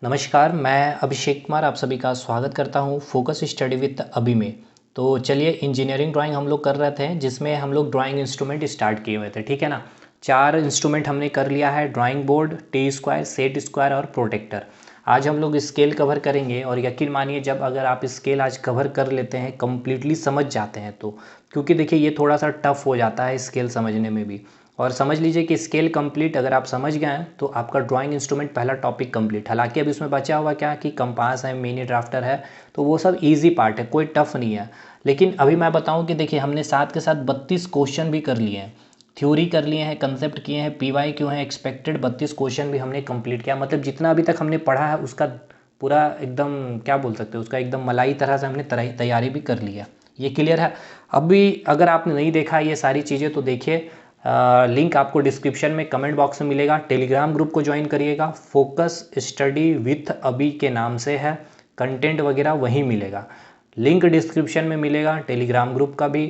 नमस्कार, मैं अभिषेक कुमार आप सभी का स्वागत करता हूं फोकस स्टडी विद अभी में। तो चलिए इंजीनियरिंग ड्राइंग हम लोग कर रहे थे जिसमें हम लोग ड्राइंग इंस्ट्रूमेंट स्टार्ट किए हुए थे, ठीक है ना। 4 इंस्ट्रूमेंट हमने कर लिया है, drawing board, T square, set square और प्रोटेक्टर। आज हम लोग स्केल कवर करेंगे और यकीन मानिए जब अगर आप स्केल आज कवर कर लेते हैं, कम्प्लीटली समझ जाते हैं तो, क्योंकि देखिए ये थोड़ा सा टफ हो जाता है स्केल समझने में भी। और समझ लीजिए कि स्केल कंप्लीट अगर आप समझ गए हैं तो आपका ड्राइंग इंस्ट्रूमेंट पहला टॉपिक कंप्लीट। हालांकि अभी उसमें बचा हुआ क्या कि कंपास है, मिनी ड्राफ्टर है, तो वो सब इजी पार्ट है, कोई टफ नहीं है। लेकिन अभी मैं बताऊं कि देखिए हमने साथ के साथ 32 क्वेश्चन भी कर लिए हैं, थ्योरी कर लिए हैं, कंसेप्ट किए हैं, पीवाई क्यों है, एक्सपेक्टेड 32 क्वेश्चन भी हमने कंप्लीट किया। मतलब जितना अभी तक हमने पढ़ा है उसका पूरा एकदम क्या बोल सकते हैं, उसका एकदम मलाई तरह से हमने तैयारी भी कर ली है। ये क्लियर है। अभी अगर आपने नहीं देखा ये सारी चीज़ें तो देखिए, लिंक आपको डिस्क्रिप्शन में कमेंट बॉक्स में मिलेगा। टेलीग्राम ग्रुप को ज्वाइन करिएगा, फोकस स्टडी विथ अभी के नाम से है, कंटेंट वगैरह वहीं मिलेगा। लिंक डिस्क्रिप्शन में मिलेगा टेलीग्राम ग्रुप का भी।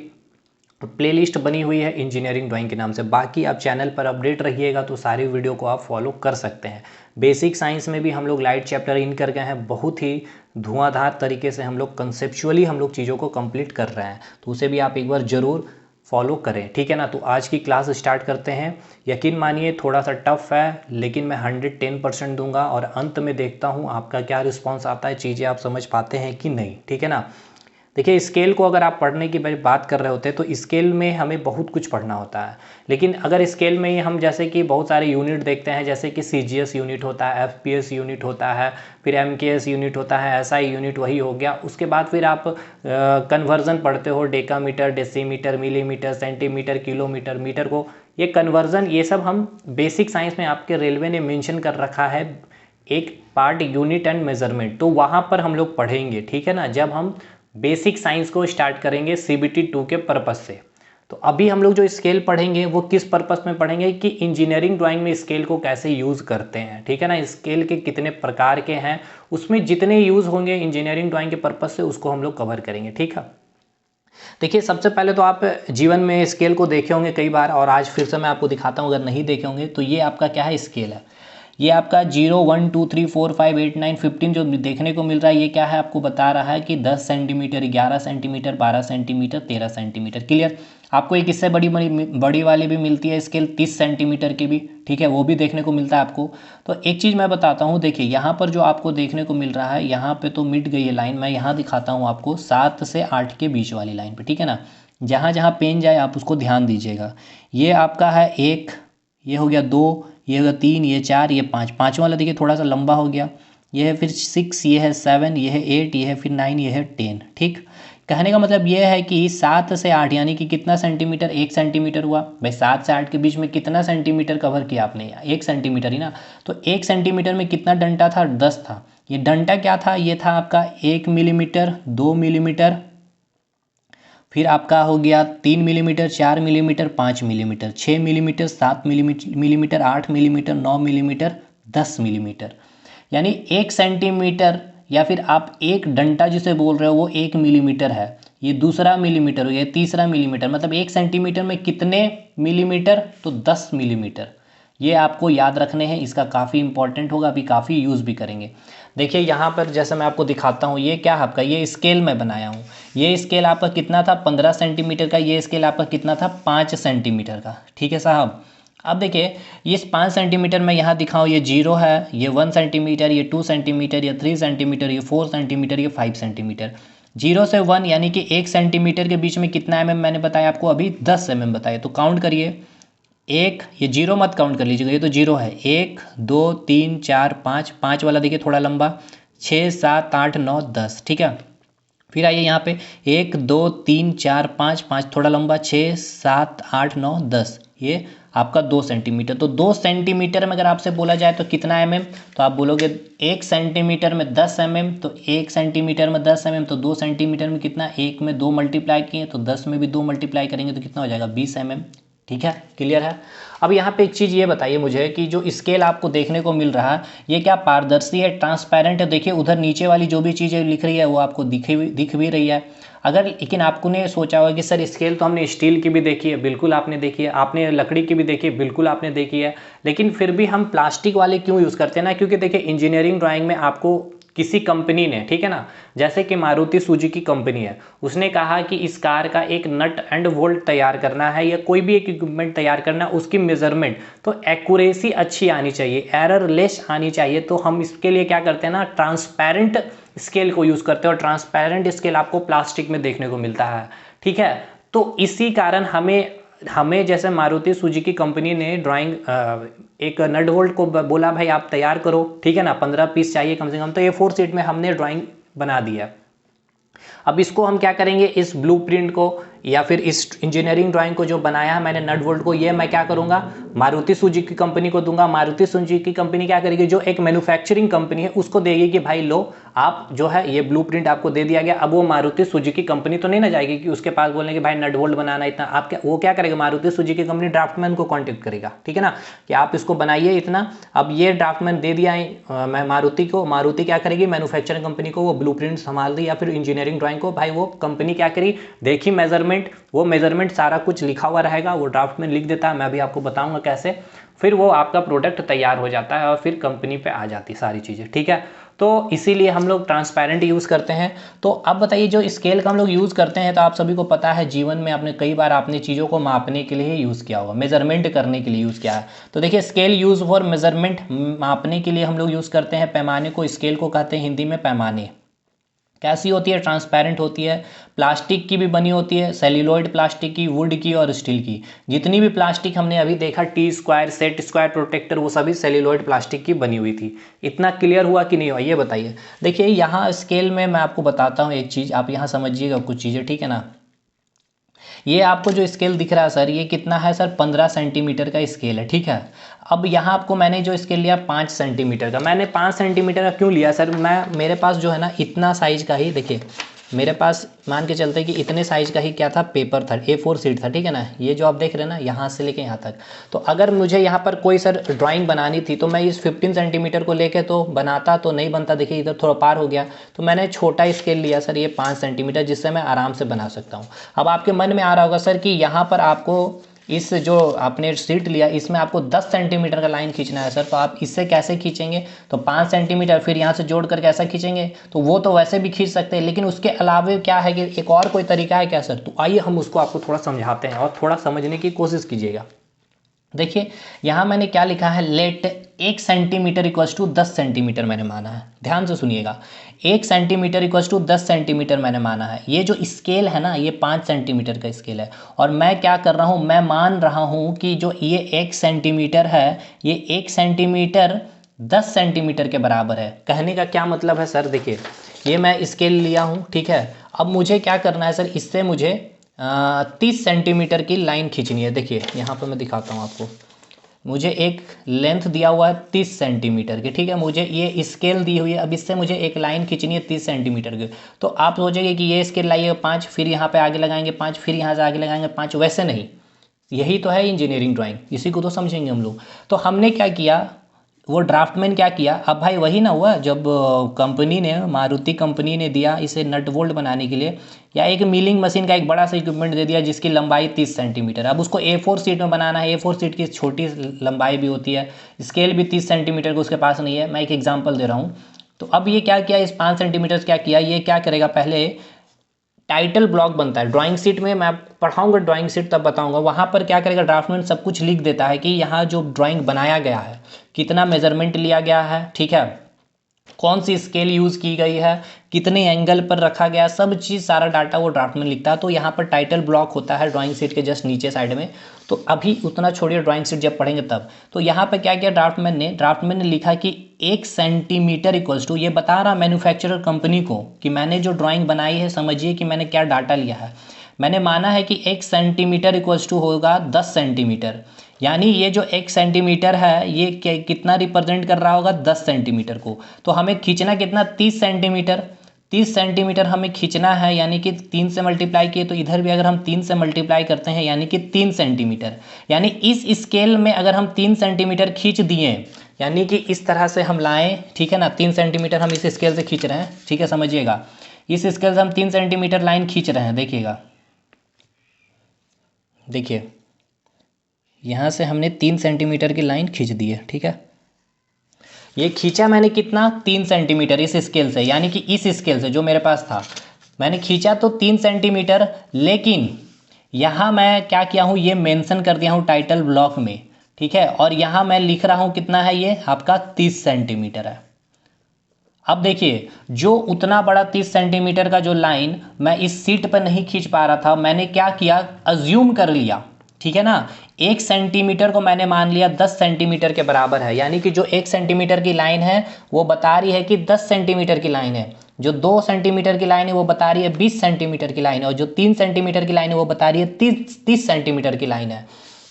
प्लेलिस्ट बनी हुई है इंजीनियरिंग ड्राइंग के नाम से। बाकी आप चैनल पर अपडेट रहिएगा तो सारी वीडियो को आप फॉलो कर सकते हैं। बेसिक साइंस में भी हम लोग लाइट चैप्टर इन कर गए हैं, बहुत ही धुआंधार तरीके से हम लोग कंसेप्चुअली हम लोग चीज़ों को कंप्लीट कर रहे हैं, तो उसे भी आप एक बार ज़रूर फॉलो करें, ठीक है ना। तो आज की क्लास स्टार्ट करते हैं। यकीन मानिए थोड़ा सा टफ है लेकिन मैं 110% दूंगा और अंत में देखता हूँ आपका क्या रिस्पॉन्स आता है, चीज़ें आप समझ पाते हैं कि नहीं, ठीक है ना। देखिए स्केल को अगर आप पढ़ने की बात कर रहे होते हैं तो स्केल में हमें बहुत कुछ पढ़ना होता है। लेकिन अगर स्केल में ही हम जैसे कि बहुत सारे यूनिट देखते हैं, जैसे कि CGS यूनिट होता है, FPS यूनिट होता है, फिर MKS यूनिट होता है, SI यूनिट वही हो गया। उसके बाद फिर आप कन्वर्जन पढ़ते हो, decametre, decimetre, millimetre, centimetre, kilometre, metre को, ये कन्वर्जन, ये सब हम बेसिक साइंस में आपके रेलवे ने मेंशन कर रखा है एक पार्ट, यूनिट एंड मेजरमेंट, तो वहाँ पर हम लोग पढ़ेंगे, ठीक है ना, जब हम बेसिक साइंस को स्टार्ट करेंगे CBT 2 के पर्पस से। तो अभी हम लोग जो स्केल पढ़ेंगे वो किस पर्पस में पढ़ेंगे कि इंजीनियरिंग ड्राइंग में स्केल को कैसे यूज़ करते हैं, ठीक है ना, स्केल के कितने प्रकार के हैं, उसमें जितने यूज़ होंगे इंजीनियरिंग ड्राइंग के पर्पस से उसको हम लोग कवर करेंगे, ठीक है। देखिए सबसे पहले तो आप जीवन में स्केल को देखे होंगे कई बार, और आज फिर से मैं आपको दिखाता हूँ अगर नहीं देखे होंगे तो। ये आपका क्या है, स्केल है। ये आपका 0 1 2 3 4 5 8 9 15 जो देखने को मिल रहा है, ये क्या है, आपको बता रहा है कि 10 centimetre, 11 centimetre, 12 centimetre, 13 centimetre. Clear. आपको एक इससे बड़ी वाली भी मिलती है स्केल 30 सेंटीमीटर की भी, ठीक है, वो भी देखने को मिलता है आपको। तो एक चीज़ मैं बताता हूँ, देखिए यहाँ पर जो आपको देखने को मिल रहा है, यहाँ पे तो मिट गई है लाइन, मैं यहाँ दिखाता हूँ आपको 7 से 8 के बीच वाली लाइन पे, ठीक है ना। जहाँ जहाँ पेन जाए आप उसको ध्यान दीजिएगा। ये आपका है 1, ये हो गया 2, ये होगा 3, ये 4, ये 5, पाँचवा वाला देखिए थोड़ा सा लंबा हो गया। ये है फिर 6, ये है 7, ये है 8, ये है फिर 9, ये है 10, ठीक। कहने का मतलब ये है कि 7 से 8 यानी कि कितना सेंटीमीटर, 1 सेंटीमीटर हुआ भाई। 7 से 8 के बीच में कितना सेंटीमीटर कवर किया आपने, 1 सेंटीमीटर ही ना। तो 1 सेंटीमीटर में कितना डंटा था, 10 था। ये डंटा क्या था, ये था आपका 1 मिलीमीटर, 2 मिलीमीटर, फिर आपका हो गया 3 millimetre, 4 millimetre, 5 millimetre, 6 millimetre, 7 millimetre, 8 millimetre, 9 millimetre, 10 millimetre. यानी 1 सेंटीमीटर या फिर आप एक डंटा जिसे बोल रहे हो वो 1 मिलीमीटर है, ये दूसरा मिलीमीटर हो गया, तीसरा मिलीमीटर, मतलब 1 सेंटीमीटर में कितने मिलीमीटर, तो 10 मिलीमीटर। ये आपको याद रखने हैं, इसका काफ़ी इंपॉर्टेंट होगा, अभी काफ़ी यूज़ भी करेंगे। देखिए यहाँ पर जैसे मैं आपको दिखाता हूँ, ये क्या है आपका, ये स्केल मैं बनाया हूँ। ये स्केल आपका कितना था, 15 सेंटीमीटर का। ये स्केल आपका कितना था, 5 सेंटीमीटर का, ठीक है साहब। अब देखिए ये 5 सेंटीमीटर में यहाँ दिखाऊँ, ये 0 है, ये 1 सेंटीमीटर, ये 2 सेंटीमीटर, ये 3 सेंटीमीटर, ये 4 सेंटीमीटर, ये 5 सेंटीमीटर। 0 से 1 यानी कि 1 सेंटीमीटर के बीच में कितना मैंने बताया आपको अभी, 10 बताया। तो काउंट करिए, एक, ये 0 मत काउंट कर लीजिएगा, ये तो 0 है। 1 2 3 4 5, 5 वाला देखिए थोड़ा लंबा, 6 7 8 9 10, ठीक है। फिर आइए यहाँ पे 1 2 3 4 5, 5 थोड़ा लंबा, 6 7 8 9 10, ये आपका 2 सेंटीमीटर। तो 2 सेंटीमीटर में अगर आपसे बोला जाए तो कितना तो आप बोलोगे 1 सेंटीमीटर में 10 तो 1 सेंटीमीटर में 10 तो 2 सेंटीमीटर में कितना, 1 में 2 मल्टीप्लाई किए तो 10 में भी 2 मल्टीप्लाई करेंगे तो कितना हो जाएगा, 20 ठीक है, क्लियर है। अब यहाँ पे एक चीज़ ये बताइए मुझे कि जो स्केल आपको देखने को मिल रहा है ये क्या पारदर्शी है, ट्रांसपेरेंट है? देखिए उधर नीचे वाली जो भी चीज़ें लिख रही है वो आपको दिख भी रही है। अगर लेकिन आपको ने सोचा होगा कि सर स्केल तो हमने स्टील की भी देखी है, बिल्कुल आपने देखी है, आपने लकड़ी की भी देखी है, बिल्कुल आपने देखी है, लेकिन फिर भी हम प्लास्टिक वाले क्यों यूज़ करते हैं ना? क्योंकि देखिए इंजीनियरिंग ड्राइंग में आपको किसी कंपनी ने, ठीक है ना, जैसे कि मारुति सुजुकी कंपनी है, उसने कहा कि इस कार का एक नट एंड बोल्ट तैयार करना है या कोई भी एक इक्विपमेंट तैयार करना है, उसकी मेजरमेंट तो एक्यूरेसी अच्छी आनी चाहिए, एरर लेस आनी चाहिए। तो हम इसके लिए क्या करते हैं ना, ट्रांसपेरेंट स्केल को यूज़ करते हैं, और ट्रांसपेरेंट स्केल आपको प्लास्टिक में देखने को मिलता है, ठीक है। तो इसी कारण हमें जैसे मारुति सुजुकी कंपनी ने ड्राइंग एक नट बोल्ट को बोला भाई आप तैयार करो, ठीक है ना, 15 पीस चाहिए कम से कम, तो A4 शीट में हमने ड्राइंग बना दिया। अब इसको हम क्या करेंगे, इस ब्लूप्रिंट को या फिर इस इंजीनियरिंग ड्राइंग को जो बनाया है मैंने नट बोल्ट को, ये मैं क्या करूंगा, मारुति सुजुकी कंपनी को दूंगा। मारुति सुजुकी कंपनी क्या करेगी, जो एक मैन्युफैक्चरिंग कंपनी है उसको देगी कि भाई लो आप जो है ये ब्लूप्रिंट आपको दे दिया गया। अब वो मारुति सुजुकी कंपनी तो नहीं ना जाएगी कि उसके पास बोलने कि भाई नट बोल्ट बनाना इतना, आप क्या वो क्या करेगा, मारुति सुजुकी कंपनी ड्राफ्टमैन को कॉन्टेक्ट करेगा, ठीक है ना, कि आप इसको बनाइए इतना। अब ये ड्राफ्टमैन दे दिया मैं मारुति को, मारुति क्या करेगी, मैन्युफैक्चरिंग कंपनी को वो ब्लूप्रिंट संभाल दी, या फिर इंजीनियरिंग ड्राइंग को भाई वो कंपनी क्या करी, देखी मेजरमेंट, वो मेजरमेंट सारा कुछ लिखा हुआ रहेगा, वो ड्राफ्ट में लिख देता है, मैं भी आपको बताऊंगा कैसे, फिर वो आपका प्रोडक्ट तैयार हो जाता है और फिर कंपनी पे आ जाती सारी चीज़ें, ठीक है। तो इसीलिए हम लोग ट्रांसपेरेंट यूज़ करते हैं। तो अब बताइए जो स्केल का हम लोग यूज़ करते हैं, तो आप सभी को पता है जीवन में आपने कई बार आपने चीज़ों को मापने के लिए यूज़ किया होगा, मेजरमेंट करने के लिए यूज़ किया है। तो देखिए स्केल यूज़ फॉर मेजरमेंट, मापने के लिए हम लोग यूज़ करते हैं पैमाने को, स्केल को कहते हैं हिंदी में पैमाने। कैसी होती है, ट्रांसपेरेंट होती है, प्लास्टिक की भी बनी होती है, सेल्यूलॉइड प्लास्टिक की, वुड की और स्टील की। जितनी भी प्लास्टिक हमने अभी देखा, T square, set square, protractor, वो सभी सेल्यूलॉइड प्लास्टिक की बनी हुई थी। इतना क्लियर हुआ कि नहीं हुआ, ये बताइए। देखिए यहाँ स्केल में मैं आपको बताता हूँ एक चीज़, आप यहाँ समझिएगा कुछ चीज़ें, ठीक है ना। ये आपको जो स्केल दिख रहा है सर, ये कितना है सर, 15 सेंटीमीटर का स्केल है, ठीक है। अब यहाँ आपको मैंने जो स्केल लिया 5 सेंटीमीटर का, मैंने 5 सेंटीमीटर का क्यों लिया सर, मेरे पास जो है ना इतना साइज का ही, देखिए मेरे पास मान के चलते कि इतने साइज का ही क्या था, पेपर था, A4 शीट था, ठीक है ना। ये जो आप देख रहे हैं ना यहाँ से लेके यहाँ तक, तो अगर मुझे यहाँ पर कोई सर ड्राइंग बनानी थी तो मैं इस 15 सेंटीमीटर को लेके तो बनाता, तो नहीं बनता, देखिए इधर थोड़ा पार हो गया, तो मैंने छोटा स्केल लिया सर, ये 5 सेंटीमीटर, जिससे मैं आराम से बना सकता हूँ। अब आपके मन में आ रहा होगा सर कि यहाँ पर आपको इस जो आपने सीट लिया इसमें आपको 10 सेंटीमीटर का लाइन खींचना है सर, तो आप इससे कैसे खींचेंगे, तो 5 सेंटीमीटर फिर यहाँ से जोड़ कर कैसा खींचेंगे, तो वो तो वैसे भी खींच सकते हैं, लेकिन उसके अलावा क्या है कि एक और कोई तरीका है क्या सर, तो आइए हम उसको आपको थोड़ा समझाते हैं और थोड़ा समझने की कोशिश कीजिएगा। देखिए यहाँ मैंने क्या लिखा है, let 1 centimetre equals to 10 centimetre मैंने माना है, ध्यान से सुनिएगा, 1 सेंटीमीटर इक्वल्स टू 10 सेंटीमीटर मैंने माना है। ये जो स्केल है ना, ये 5 सेंटीमीटर का स्केल है, और मैं क्या कर रहा हूँ, मैं मान रहा हूँ कि जो ये 1 सेंटीमीटर है, ये 1 सेंटीमीटर 10 सेंटीमीटर के बराबर है। कहने का क्या मतलब है सर, देखिए ये मैं स्केल लिया हूँ, ठीक है। अब मुझे क्या करना है सर, इससे मुझे 30 सेंटीमीटर की लाइन खींचनी है। देखिए यहाँ पर मैं दिखाता हूँ आपको, मुझे एक लेंथ दिया हुआ है 30 सेंटीमीटर की, ठीक है, मुझे ये स्केल दी हुई है, अब इससे मुझे एक लाइन खींचनी है 30 सेंटीमीटर की। तो आप सोचेंगे कि ये स्केल लाइए 5, फिर यहाँ पे आगे लगाएंगे 5, फिर यहाँ से आगे लगाएंगे 5, वैसे नहीं, यही तो है इंजीनियरिंग ड्राइंग, इसी को तो समझेंगे हम लोग। तो हमने क्या किया, वो ड्राफ्टमैन क्या किया, अब भाई वही ना हुआ जब कंपनी ने, मारुति कंपनी ने दिया इसे नट बोल्ट बनाने के लिए, या एक मिलिंग मशीन का एक बड़ा सा इक्विपमेंट दे दिया जिसकी लंबाई 30 सेंटीमीटर। अब उसको A4 शीट में बनाना है, A4 शीट की छोटी लंबाई भी होती है, स्केल भी 30 सेंटीमीटर का उसके पास नहीं है, मैं एक एग्जाम्पल दे रहा हूँ। तो अब ये क्या किया, इस 5 सेंटीमीटर क्या किया, ये क्या करेगा, पहले टाइटल ब्लॉक बनता है ड्राइंग शीट में, मैं पढ़ाऊंगा ड्राइंग शीट तब बताऊंगा, वहाँ पर क्या करेगा ड्राफ्टमैन सब कुछ लिख देता है कि यहाँ जो ड्राइंग बनाया गया है कितना मेजरमेंट लिया गया है, ठीक है, कौन सी स्केल यूज़ की गई है, कितने एंगल पर रखा गया, सब चीज़ सारा डाटा वो ड्राफ्टमैन लिखता है। तो यहाँ पर टाइटल ब्लॉक होता है ड्राइंग शीट के जस्ट नीचे साइड में, तो अभी उतना छोड़िए ड्राइंग शीट जब पढ़ेंगे तब। तो यहाँ पर क्या किया ड्राफ्टमैन ने लिखा कि 1 सेंटीमीटर इक्वल्स टू, ये बता रहा मैन्युफैक्चरर कंपनी को कि मैंने जो ड्राइंग बनाई है, समझिए कि मैंने क्या डाटा लिया है, मैंने माना है कि 1 सेंटीमीटर इक्वल्स टू होगा 10 सेंटीमीटर, यानी ये जो 1 सेंटीमीटर है ये कितना रिप्रेजेंट कर रहा होगा, 10 सेंटीमीटर को। तो हमें खींचना कितना, 30 सेंटीमीटर, 30 सेंटीमीटर हमें खींचना है, यानी कि 3 से मल्टीप्लाई किए तो इधर भी अगर हम 3 से मल्टीप्लाई करते हैं यानी कि 3 सेंटीमीटर, यानी इस स्केल में अगर हम 3 सेंटीमीटर खींच दिए, यानी कि इस तरह से हम लाएं, ठीक है ना, 3 सेंटीमीटर हम इस स्केल से खींच रहे हैं, ठीक है, समझिएगा, इस स्केल से हम 3 सेंटीमीटर लाइन खींच रहे हैं, देखिएगा, देखिए यहाँ से हमने 3 सेंटीमीटर की लाइन खींच दी है, ठीक है, ये खींचा मैंने कितना, 3 सेंटीमीटर इस स्केल से, यानी कि इस स्केल से जो मेरे पास था मैंने खींचा तो 3 सेंटीमीटर, लेकिन यहाँ मैं क्या किया हूँ, ये मेंशन कर दिया हूँ टाइटल ब्लॉक में, ठीक है, और यहाँ मैं लिख रहा हूँ कितना है, ये आपका 30 सेंटीमीटर है। अब देखिए जो उतना बड़ा 30 सेंटीमीटर का जो लाइन मैं इस सीट पर नहीं खींच पा रहा था, मैंने क्या किया, अज्यूम कर लिया, ठीक है ना, 1 सेंटीमीटर को मैंने मान लिया 10 सेंटीमीटर के बराबर है, यानी कि जो 1 सेंटीमीटर की लाइन है वो बता रही है कि 10 सेंटीमीटर की लाइन है, जो 2 सेंटीमीटर की लाइन है वो बता रही है 20 सेंटीमीटर की लाइन है, और जो 3 सेंटीमीटर की लाइन है वो बता रही है 30 सेंटीमीटर की लाइन है।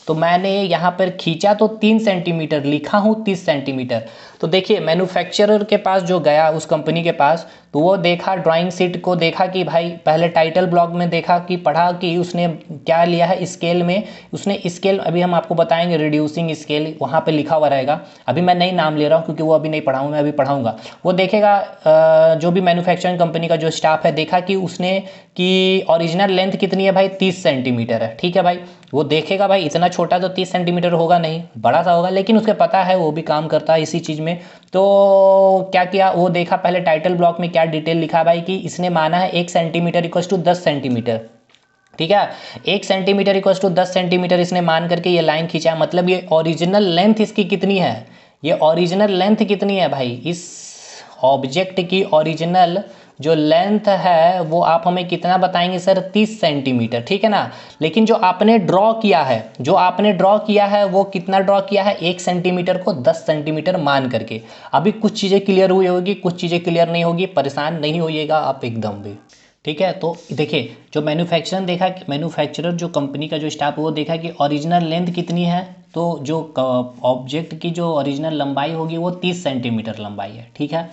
तो मैंने यहाँ पर खींचा तो 3 सेंटीमीटर, लिखा हूँ 30 सेंटीमीटर। तो देखिए मैन्युफैक्चरर के पास जो गया, उस कंपनी के पास, तो वो देखा ड्राइंग शीट को, देखा कि भाई पहले टाइटल ब्लॉक में देखा कि पढ़ा कि उसने क्या लिया है स्केल में, उसने स्केल, अभी हम आपको बताएंगे रिड्यूसिंग स्केल, वहाँ पे लिखा हुआ रहेगा, अभी मैं नहीं नाम ले रहा हूँ क्योंकि वो अभी नहीं पढ़ा हूँ, मैं अभी पढ़ाऊँगा। वो देखेगा जो भी मैन्युफैक्चरिंग कंपनी का जो स्टाफ है, देखा कि उसने कि ओरिजिनल लेंथ कितनी है भाई, 30 सेंटीमीटर है, ठीक है भाई, वो देखेगा भाई इतना छोटा तो 30 सेंटीमीटर होगा नहीं, बड़ा सा होगा, लेकिन उसके पता है, वो भी काम करता है इसी चीज़ में। तो क्या किया, वो देखा पहले टाइटल ब्लॉक में क्या डिटेल लिखा भाई, कि इसने माना है 1 सेंटीमीटर इक्वल्स टू 10 सेंटीमीटर, ठीक है, 1 सेंटीमीटर इक्वल्स टू 10 सेंटीमीटर इसने मान करके ये लाइन खींचा, मतलब ये ओरिजिनल लेंथ इसकी कितनी है, ये ओरिजिनल लेंथ कितनी है भाई, इस ऑब्जेक्ट की ओरिजिनल जो लेंथ है वो आप हमें कितना बताएंगे सर, 30 सेंटीमीटर, ठीक है ना, लेकिन जो आपने ड्रॉ किया है, जो आपने ड्रॉ किया है वो कितना ड्रॉ किया है, 1 सेंटीमीटर को 10 सेंटीमीटर मान करके। अभी कुछ चीज़ें क्लियर हुई होगी, कुछ चीज़ें क्लियर नहीं होगी, परेशान नहीं होइएगा आप एकदम भी, ठीक है। तो देखिए जो मैन्युफैक्चरर देखा, मैन्युफैक्चरर जो कंपनी का जो स्टाफ वो देखा कि ओरिजिनल लेंथ कितनी है, तो जो ऑब्जेक्ट की जो ओरिजिनल लंबाई होगी वो 30 सेंटीमीटर लंबाई है, ठीक है,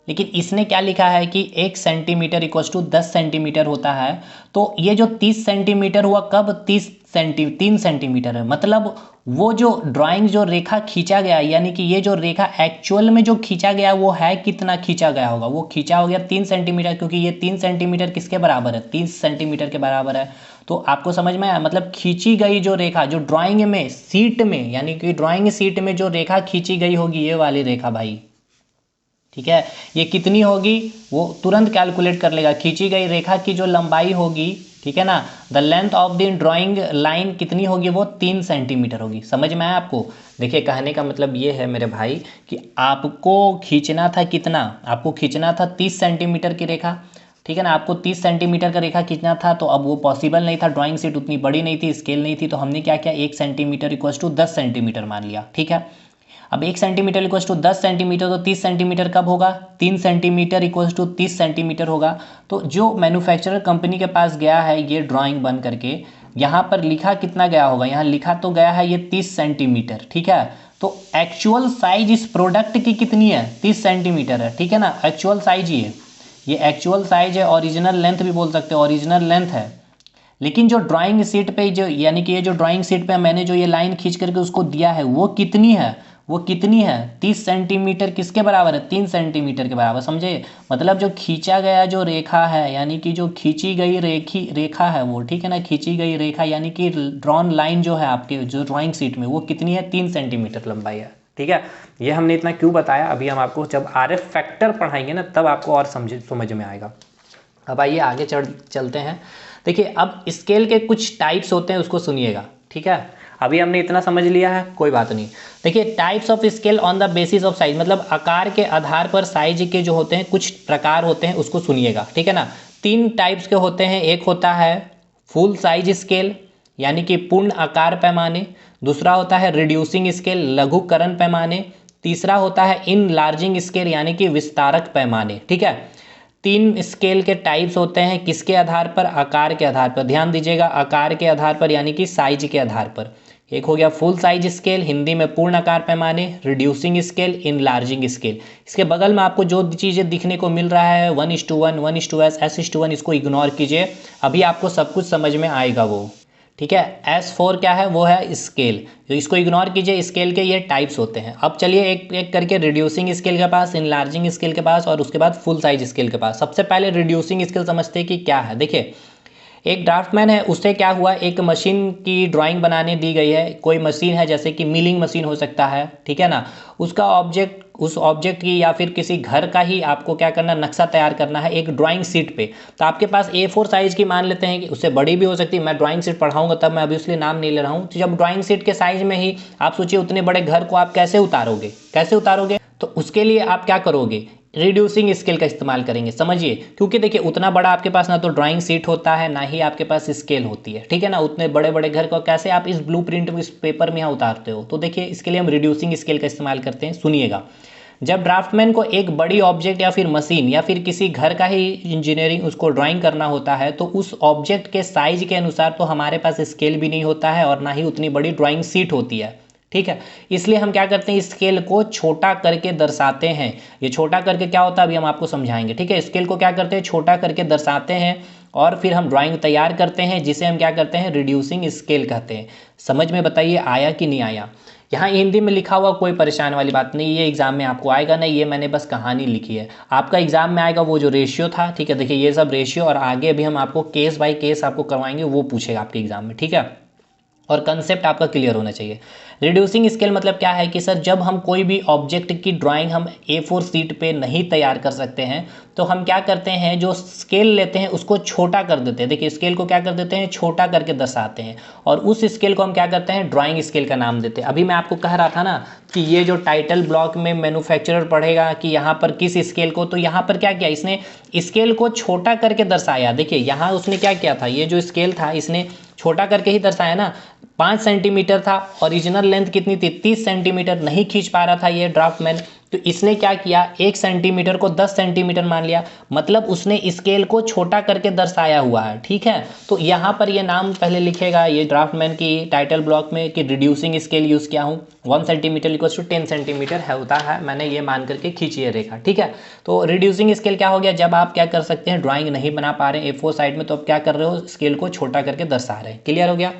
लेकिन इसने क्या लिखा है कि 1 सेंटीमीटर इक्वल्स टू 10 सेंटीमीटर होता है, तो ये जो 30 सेंटीमीटर हुआ कब, 3 सेंटीमीटर है, मतलब वो जो ड्राइंग जो रेखा खींचा गया, यानी कि ये जो रेखा एक्चुअल में जो खींचा गया वो है, कितना खींचा गया होगा, वो खींचा हो गया 3 सेंटीमीटर, क्योंकि ये 3 सेंटीमीटर किसके बराबर है, 30 सेंटीमीटर के बराबर है। तो आपको समझ में आया, मतलब खींची गई जो रेखा, जो ड्राइंग में सीट में, यानी कि ड्राइंग सीट में जो रेखा खींची गई होगी, ये वाली रेखा भाई, ठीक है, ये कितनी होगी वो तुरंत कैलकुलेट कर लेगा, खींची गई रेखा की जो लंबाई होगी, ठीक है ना, the length of the drawing line कितनी होगी, वो 3 सेंटीमीटर होगी। समझ में आया आपको? देखिए कहने का मतलब ये है मेरे भाई कि आपको खींचना था कितना, आपको खींचना था 30 सेंटीमीटर की रेखा, ठीक है ना, आपको 30 सेंटीमीटर का रेखा खींचना था, तो अब वो पॉसिबल नहीं था, ड्राइंग शीट उतनी बड़ी नहीं थी, स्केल नहीं थी, तो हमने क्या किया, 1 सेंटीमीटर इक्वल्स टू 10 सेंटीमीटर मान लिया, ठीक है। अब 1 सेंटीमीटर इक्वल्स टू 10 सेंटीमीटर, तो 30 सेंटीमीटर कब होगा, 3 सेंटीमीटर इक्वल्स टू 30 सेंटीमीटर होगा। तो जो मैन्युफैक्चरर कंपनी के पास गया है ये ड्राइंग बन करके, यहाँ पर लिखा कितना गया होगा, यहाँ लिखा तो गया है ये 30 सेंटीमीटर, ठीक है, तो एक्चुअल साइज इस प्रोडक्ट की कितनी है, 30 सेंटीमीटर है, ठीक है ना, एक्चुअल साइज ये एक्चुअल साइज है, ओरिजिनल लेंथ भी बोल सकते हो, ओरिजिनल लेंथ है, लेकिन जो ड्राइंग शीट पे जो, यानी कि ये जो ड्राइंग शीट पे मैंने जो ये लाइन खींच करके उसको दिया है वो कितनी है, वो कितनी है, 30 सेंटीमीटर किसके बराबर है, 3 सेंटीमीटर के बराबर, समझे, मतलब जो खींचा गया जो रेखा है, यानी कि जो खींची गई रेखा है वो, ठीक है ना, खींची गई रेखा यानी कि ड्रॉन लाइन जो है आपके जो ड्राइंग शीट में वो कितनी है, 3 सेंटीमीटर लंबाई है, ठीक है। ये हमने इतना क्यों बताया, अभी हम आपको जब RF फैक्टर पढ़ाएंगे ना तब आपको और समझ में आएगा। अब आइए आगे चलते हैं। देखिए अब स्केल के कुछ टाइप्स होते हैं, उसको सुनिएगा, ठीक है, अभी हमने इतना समझ लिया है, कोई बात नहीं। देखिए types of scale on the basis of size, मतलब आकार के आधार पर साइज के जो होते हैं कुछ प्रकार होते हैं, उसको सुनिएगा, ठीक है ना। 3 टाइप्स के होते हैं, एक होता है फुल साइज स्केल यानी कि पूर्ण आकार पैमाने, दूसरा होता है रिड्यूसिंग स्केल लघुकरण पैमाने, तीसरा होता है इनलार्जिंग स्केल यानी कि विस्तारक पैमाने, ठीक है। 3 स्केल के टाइप्स होते हैं, किसके आधार पर, आकार के आधार पर, ध्यान दीजिएगा, आकार के आधार पर यानी कि साइज के आधार पर, एक हो गया फुल साइज स्केल, हिंदी में पूर्ण आकार पैमाने, रिड्यूसिंग स्केल, इनलार्जिंग स्केल। इसके बगल में आपको जो चीज़ें दिखने को मिल रहा है 1:1, 1:S, S:1, इसको इग्नोर कीजिए, अभी आपको सब कुछ समझ में आएगा वो, ठीक है। S4 क्या है, वो है स्केल, तो इसको इग्नोर कीजिए। स्केल के ये टाइप्स होते हैं। अब चलिए एक एक करके रिड्यूसिंग स्केल के पास, इनलार्जिंग स्केल के पास और उसके बाद फुल साइज स्केल के पास। सबसे पहले रिड्यूसिंग स्केल समझते हैं कि क्या है। देखिए एक ड्राफ्टमैन है, उससे क्या हुआ, एक मशीन की ड्राइंग बनाने दी गई है, कोई मशीन है जैसे कि मिलिंग मशीन हो सकता है, ठीक है ना। उसका ऑब्जेक्ट, उस ऑब्जेक्ट की या फिर किसी घर का ही आपको क्या करना, नक्शा तैयार करना है एक ड्राइंग शीट पे। तो आपके पास A4 साइज़ की मान लेते हैं, कि उससे बड़ी भी हो सकती है, मैं ड्राइंग शीट पढ़ाऊंगा तब मैं अभी इसलिए नाम नहीं ले रहा हूँ। तो जब ड्राइंग शीट के साइज में ही आप सोचिए उतने बड़े घर को आप कैसे उतारोगे, कैसे उतारोगे, तो उसके लिए आप क्या करोगे, रिड्यूसिंग स्केल का इस्तेमाल करेंगे, समझिए। क्योंकि देखिए उतना बड़ा आपके पास ना तो ड्राइंग शीट होता है, ना ही आपके पास स्केल होती है, ठीक है ना। उतने बड़े बड़े घर को कैसे आप इस ब्लूप्रिंट इस पेपर में यहाँ उतारते हो। तो देखिए इसके लिए हम रिड्यूसिंग स्केल का इस्तेमाल करते हैं। सुनिएगा, जब ड्राफ्टमैन को एक बड़ी ऑब्जेक्ट या फिर मशीन या फिर किसी घर का ही इंजीनियरिंग उसको ड्राइंग करना होता है, तो उस ऑब्जेक्ट के साइज के अनुसार तो हमारे पास स्केल भी नहीं होता है और ना ही उतनी बड़ी ड्राइंग शीट होती है, ठीक है। इसलिए हम क्या करते हैं, स्केल को छोटा करके दर्शाते हैं। ये छोटा करके क्या होता है अभी हम आपको समझाएंगे, ठीक है। स्केल को क्या करते हैं, छोटा करके दर्शाते हैं और फिर हम ड्राइंग तैयार करते हैं, जिसे हम क्या करते हैं, रिड्यूसिंग स्केल कहते हैं। समझ में बताइए आया कि नहीं आया। यहाँ हिंदी में लिखा हुआ कोई परेशान वाली बात नहीं, ये एग्जाम में आपको आएगा नहीं, ये मैंने बस कहानी लिखी है। आपका एग्जाम में आएगा वो जो रेशियो था, ठीक है। देखिए ये सब रेशियो और आगे भी हम आपको केस बाय केस आपको करवाएंगे, वो पूछेगा आपके एग्जाम में, ठीक है। और कंसेप्ट आपका क्लियर होना चाहिए। रिड्यूसिंग स्केल मतलब क्या है कि सर जब हम कोई भी ऑब्जेक्ट की ड्राइंग हम A4 शीट पे नहीं तैयार कर सकते हैं, तो हम क्या करते हैं, जो स्केल लेते हैं उसको छोटा कर देते हैं। देखिए स्केल को क्या कर देते हैं, छोटा करके दर्शाते हैं और उस स्केल को हम क्या करते हैं, ड्राइंग स्केल का नाम देते हैं। अभी मैं आपको कह रहा था ना कि ये जो टाइटल ब्लॉक में मैन्युफैक्चरर पढ़ेगा कि यहाँ पर किस स्केल को, तो यहाँ पर क्या किया, इसने स्केल को छोटा करके दर्शाया। देखिए यहाँ उसने क्या किया था, ये जो स्केल था इसने छोटा करके ही दर्शाया ना। 5 सेंटीमीटर था, ओरिजिनल लेंथ कितनी थी, 30 सेंटीमीटर, नहीं खींच पा रहा था ये ड्राफ्टमैन, तो इसने क्या किया, 1 सेंटीमीटर को 10 सेंटीमीटर मान लिया, मतलब उसने स्केल को छोटा करके दर्शाया हुआ है, ठीक है। तो यहाँ पर ये नाम पहले लिखेगा ये ड्राफ्टमैन की टाइटल ब्लॉक में कि रिड्यूसिंग स्केल यूज़ किया हूँ, 1 सेंटीमीटर इक्वल्स टू 10 सेंटीमीटर है होता है, मैंने ये मान करके खींची है रेखा, ठीक है। तो रिड्यूसिंग स्केल क्या हो गया, जब आप क्या कर सकते हैं, ड्राइंग नहीं बना पा रहे हैं A4 साइड में, तो आप क्या कर रहे हो, स्केल को छोटा करके दर्शा रहे हैं। क्लियर हो गया,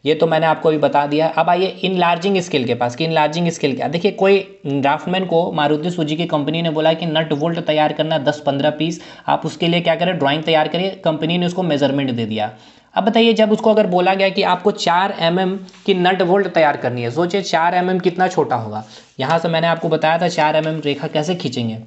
ये तो मैंने आपको अभी बता दिया। अब आइए इनलार्जिंग स्केल के पास कि इनलार्जिंग स्केल क्या। देखिए कोई ड्राफ्टमैन को मारुति सुजुकी कंपनी ने बोला कि नट बोल्ट तैयार करना 10-15 पीस, आप उसके लिए क्या करें, ड्राइंग तैयार करिए। कंपनी ने उसको मेजरमेंट दे दिया। अब बताइए जब उसको अगर बोला गया कि आपको 4 mm की नट बोल्ट तैयार करनी है, सोचिए 4 mm कितना छोटा होगा। यहाँ से मैंने आपको बताया था 4 mm रेखा कैसे खींचेंगे।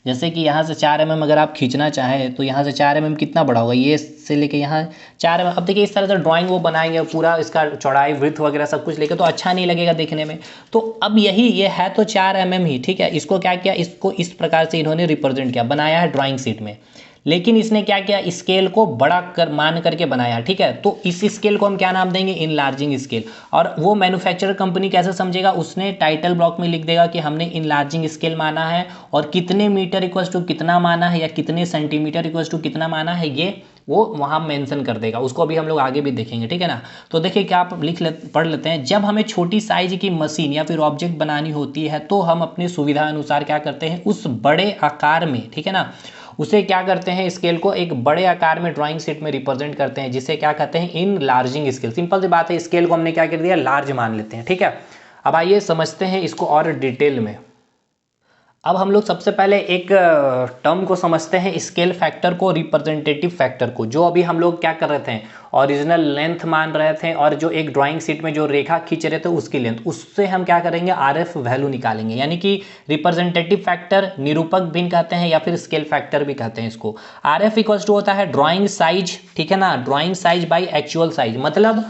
जैसे कि यहाँ से 4 mm अगर आप खींचना चाहें तो यहाँ से 4 mm कितना बड़ा होगा, ये से लेके यहाँ 4 mm। अब देखिए इस तरह से ड्राइंग वो बनाएंगे, पूरा इसका चौड़ाई विड्थ वगैरह सब कुछ लेके, तो अच्छा नहीं लगेगा देखने में। तो अब यही ये है तो 4 mm ही, ठीक है। इसको क्या किया, इसको इस प्रकार से इन्होंने रिप्रेजेंट किया, बनाया है ड्राइंग शीट में। लेकिन इसने क्या किया, स्केल को बड़ा कर मान करके बनाया, ठीक है। तो इस स्केल को हम क्या नाम देंगे, इनलार्जिंग स्केल। और वो मैन्युफैक्चरर कंपनी कैसे समझेगा, उसने टाइटल ब्लॉक में लिख देगा कि हमने इनलार्जिंग स्केल माना है और कितने मीटर इक्वल्स टू कितना माना है या कितने सेंटीमीटर इक्वल्स टू कितना माना है, ये वो वहाँ मेंशन कर देगा। उसको अभी हम लोग आगे भी देखेंगे, ठीक है ना। तो देखिए क्या आप पढ़ लेते हैं, जब हमें छोटी साइज की मशीन या फिर ऑब्जेक्ट बनानी होती है तो हम अपनी सुविधा अनुसार क्या करते हैं, उस बड़े आकार में, ठीक है ना, उसे क्या करते हैं, स्केल को एक बड़े आकार में ड्राइंग शीट में रिप्रेजेंट करते हैं, जिसे क्या कहते हैं, इनलार्जिंग स्केल। सिंपल सी बात है, स्केल को हमने क्या कर दिया, लार्ज मान लेते हैं, ठीक है। अब आइए समझते हैं इसको और डिटेल में। अब हम लोग सबसे पहले एक टर्म को समझते हैं, स्केल फैक्टर को, रिप्रेजेंटेटिव फैक्टर को। जो अभी हम लोग क्या कर रहे थे, ओरिजिनल लेंथ मान रहे थे और जो एक ड्राइंग शीट में जो रेखा खींच रहे थे उसकी लेंथ, उससे हम क्या करेंगे, RF वैल्यू निकालेंगे। यानी कि रिप्रेजेंटेटिव फैक्टर, निरूपक भिन्न कहते हैं या फिर स्केल फैक्टर भी कहते हैं इसको। RF इक्वल्स टू होता है ड्राइंग साइज, ठीक है ना, drawing size by actual size. मतलब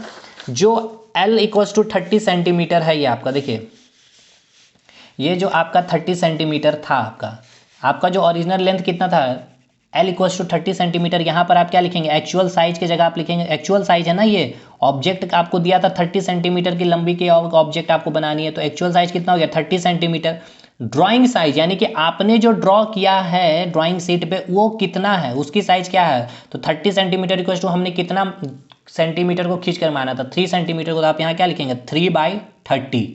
जो L इक्वल्स टू 30 सेंटीमीटर है, ये आपका देखिए, ये जो आपका 30 सेंटीमीटर था, आपका जो ओरिजिनल लेंथ कितना था, L इक्वल्स टू 30 सेंटीमीटर। यहाँ पर आप क्या लिखेंगे, एक्चुअल साइज की जगह आप लिखेंगे, एक्चुअल साइज है ना, ये ऑब्जेक्ट आपको दिया था 30 सेंटीमीटर की लंबी की ऑब्जेक्ट आपको बनानी है, तो एक्चुअल साइज कितना हो गया, 30 सेंटीमीटर। ड्राइंग साइज यानी कि आपने जो ड्रॉ किया है ड्राइंग शीट पे वो कितना है, उसकी साइज क्या है, तो 30 सेंटीमीटर इक्वल्स टू हमने कितना सेंटीमीटर को खींच कर माना था, 3 सेंटीमीटर को, तो आप यहाँ क्या लिखेंगे 3/30।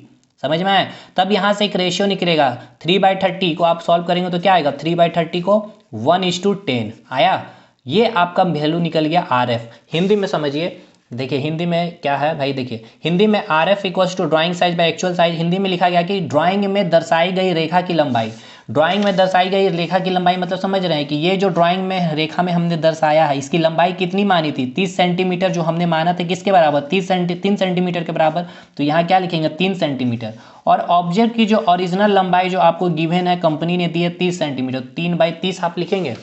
समझ में आए? तब यहाँ से एक रेशियो निकलेगा, 3/30 को आप सॉल्व करेंगे तो क्या आएगा, 3/30 को 1:10 आया। ये आपका वैल्यू निकल गया RF। हिंदी में समझिए, देखिए हिंदी में क्या है भाई, देखिए हिंदी में RF equals to drawing size by actual size. Hindi में लिखा गया कि ड्राइंग में दर्शाई गई रेखा की लंबाई, ड्राइंग में दर्शाई गई रेखा की लंबाई मतलब समझ रहे हैं कि ये जो ड्राइंग में रेखा में हमने दर्शाया है इसकी लंबाई कितनी मानी थी, 30 सेंटीमीटर जो हमने माना था, किसके बराबर, 3 सेंटीमीटर के बराबर। तो यहाँ क्या लिखेंगे 3 सेंटीमीटर। और ऑब्जेक्ट की जो ओरिजिनल लंबाई जो आपको गिवन है, कंपनी ने दी है 30 सेंटीमीटर, 3/30 आप लिखेंगे।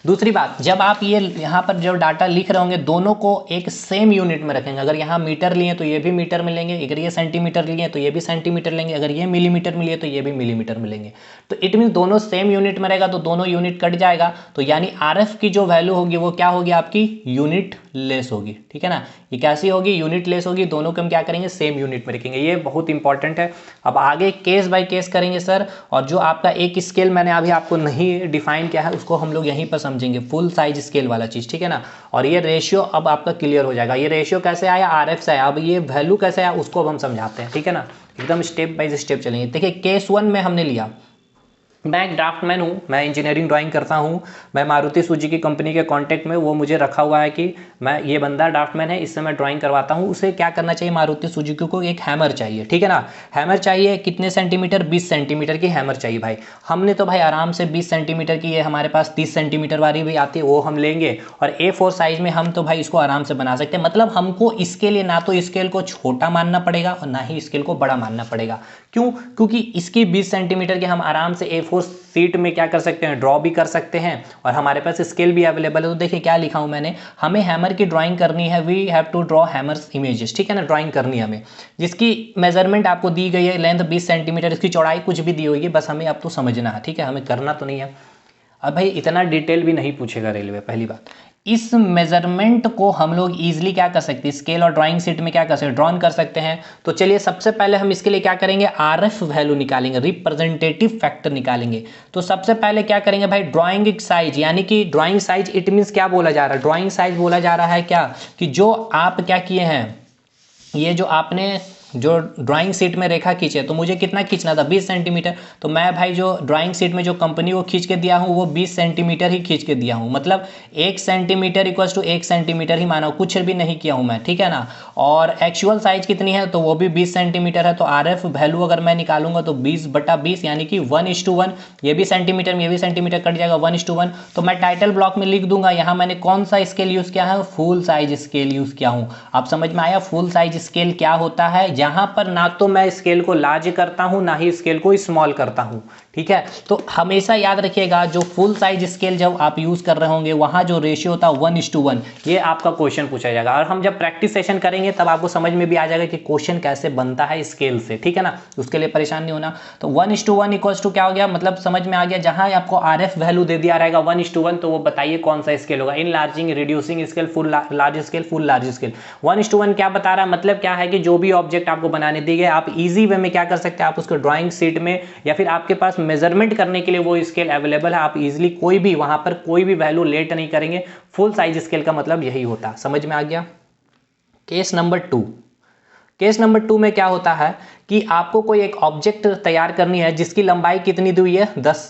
दूसरी बात, जब आप ये यहाँ पर जो डाटा लिख रहे होंगे दोनों को एक सेम यूनिट में रखेंगे। अगर यहाँ मीटर लिए तो ये भी मीटर में लेंगे, अगर ये सेंटीमीटर लिए तो ये भी सेंटीमीटर लेंगे, अगर ये मिलीमीटर में लिए तो ये भी मिलीमीटर में लेंगे। तो इट मीन दोनों सेम यूनिट में रहेगा तो दोनों यूनिट कट जाएगा, तो यानी RF की जो वैल्यू होगी वो क्या होगी, आपकी यूनिट लेस होगी। ठीक है ना, ये कैसी होगी, यूनिट लेस होगी। दोनों को हम क्या करेंगे, सेम यूनिट में रखेंगे। ये बहुत इंपॉर्टेंट है। अब आगे केस बाय केस करेंगे सर, और जो आपका एक स्केल मैंने अभी आपको नहीं डिफाइन किया है उसको हम लोग यहीं पर समझेंगे, फुल साइज स्केल वाला चीज़। ठीक है ना, और ये रेशियो अब आपका क्लियर हो जाएगा। ये रेशियो कैसे आया, RF से आया। अब ये वैल्यू कैसे आया उसको अब हम समझाते हैं। ठीक है ना, एकदम स्टेप बाय स्टेप चलेंगे। देखिए केस 1 में हमने लिया, मैं एक ड्राफ्टमैन हूँ, मैं इंजीनियरिंग ड्राइंग करता हूँ, मैं मारुति सुजुकी कंपनी के कांटेक्ट में, वो मुझे रखा हुआ है कि मैं ये बंदा ड्राफ्टमैन है, इससे मैं ड्राइंग करवाता हूँ। उसे क्या करना चाहिए, मारुति सुजुकी को एक हैमर चाहिए। ठीक है ना, हैमर चाहिए कितने सेंटीमीटर, 20 सेंटीमीटर की हैमर चाहिए भाई। हमने तो भाई आराम से 20 सेंटीमीटर की, ये हमारे पास 30 सेंटीमीटर वाली भी आती है, वो हम लेंगे। और A4 साइज में हम तो भाई इसको आराम से बना सकते हैं। मतलब हमको इसके लिए ना तो स्केल को छोटा मानना पड़ेगा और ना ही स्केल को बड़ा मानना पड़ेगा। क्यों, क्योंकि इसकी 20 सेंटीमीटर के हम आराम से A4 सीट में क्या कर सकते हैं, ड्रॉ भी कर सकते हैं, और हमारे पास स्केल भी अवेलेबल है। तो देखिए क्या लिखा हूं मैंने, हमें हैमर की ड्राइंग करनी है, we have to draw hammers images. ठीक है ना, ड्राइंग करनी है हमें, जिसकी मेजरमेंट आपको दी गई है, लेंथ 20 सेंटीमीटर, इसकी चौड़ाई कुछ भी दी हुई है, बस हमें आपको समझना है। ठीक है, हमें करना तो नहीं है। अब भाई इतना डिटेल भी नहीं पूछेगा रेलवे। पहली बात, इस मेजरमेंट को हम लोग इजीली क्या कर सकते हैं, स्केल और ड्राइंग शीट में क्या कर सकते हैं, ड्रॉन कर सकते हैं। तो चलिए सबसे पहले हम इसके लिए क्या करेंगे, RF वैल्यू निकालेंगे, रिप्रेजेंटेटिव फैक्टर निकालेंगे। तो सबसे पहले क्या करेंगे भाई, ड्राइंग साइज, यानी कि ड्राइंग साइज इट मीन्स क्या बोला जा रहा है, ड्राइंग साइज बोला जा रहा है क्या, कि जो आप क्या किए हैं, ये जो आपने जो ड्राइंग शीट में रेखा खींचे, तो मुझे कितना खींचना था, 20 सेंटीमीटर। तो मैं भाई जो ड्राइंग शीट में जो कंपनी को खींच के दिया हूँ वो 20 सेंटीमीटर ही खींच के दिया हूँ। मतलब 1 सेंटीमीटर इक्वल्स टू 1 सेंटीमीटर ही माना, कुछ भी नहीं किया हूँ मैं। ठीक है ना, और एक्चुअल साइज कितनी है, तो वो भी 20 सेंटीमीटर है। तो RF वैल्यू अगर मैं निकालूंगा तो 20/20 यानी कि 1:1। ये भी सेंटीमीटर में, ये भी सेंटीमीटर कट जाएगा, 1:1। तो मैं टाइटल ब्लॉक में लिख दूंगा, यहाँ मैंने कौन सा स्केल यूज़ किया है, फुल साइज स्केल यूज़ किया हूँ। आप समझ में आया फुल साइज स्केल क्या होता है, जहाँ पर ना तो मैं स्केल को लार्ज करता हूं ना ही स्केल को स्मॉल करता हूं। ठीक है, तो हमेशा याद रखिएगा जो फुल साइज स्केल जब आप यूज कर रहे होंगे वहां जो रेशियो होता है 1:1, ये आपका क्वेश्चन पूछा जाएगा। और हम जब प्रैक्टिस सेशन करेंगे तब आपको समझ में भी आ जाएगा कि क्वेश्चन कैसे बनता है स्केल से। ठीक है ना, उसके लिए परेशान नहीं होना। तो 1:1 इक्वल्स टू क्या हो गया, मतलब समझ में आ गया, जहां आपको RF वैल्यू दे दिया रहेगा 1:1, तो वो बताइए कौन सा स्केल होगा, enlarging, reducing scale, full large scale, full large scale. 1:1 क्या बता रहा है, मतलब क्या है कि जो भी ऑब्जेक्ट आपको बनाने दी गए, आप इजी वे में क्या कर सकते हैं, आप उसको ड्राइंग शीट में या फिर आपके पास मेजरमेंट करने के लिए वो स्केल अवेलेबल है, आप इजीली कोई भी वहां पर कोई भी वैल्यू लेट नहीं करेंगे। फुल साइज स्केल का मतलब यही होता है। समझ में आ गया। केस नंबर 2, केस नंबर 2 में क्या होता है कि आपको कोई एक ऑब्जेक्ट तैयार करनी है जिसकी लंबाई कितनी दी हुई है, 10,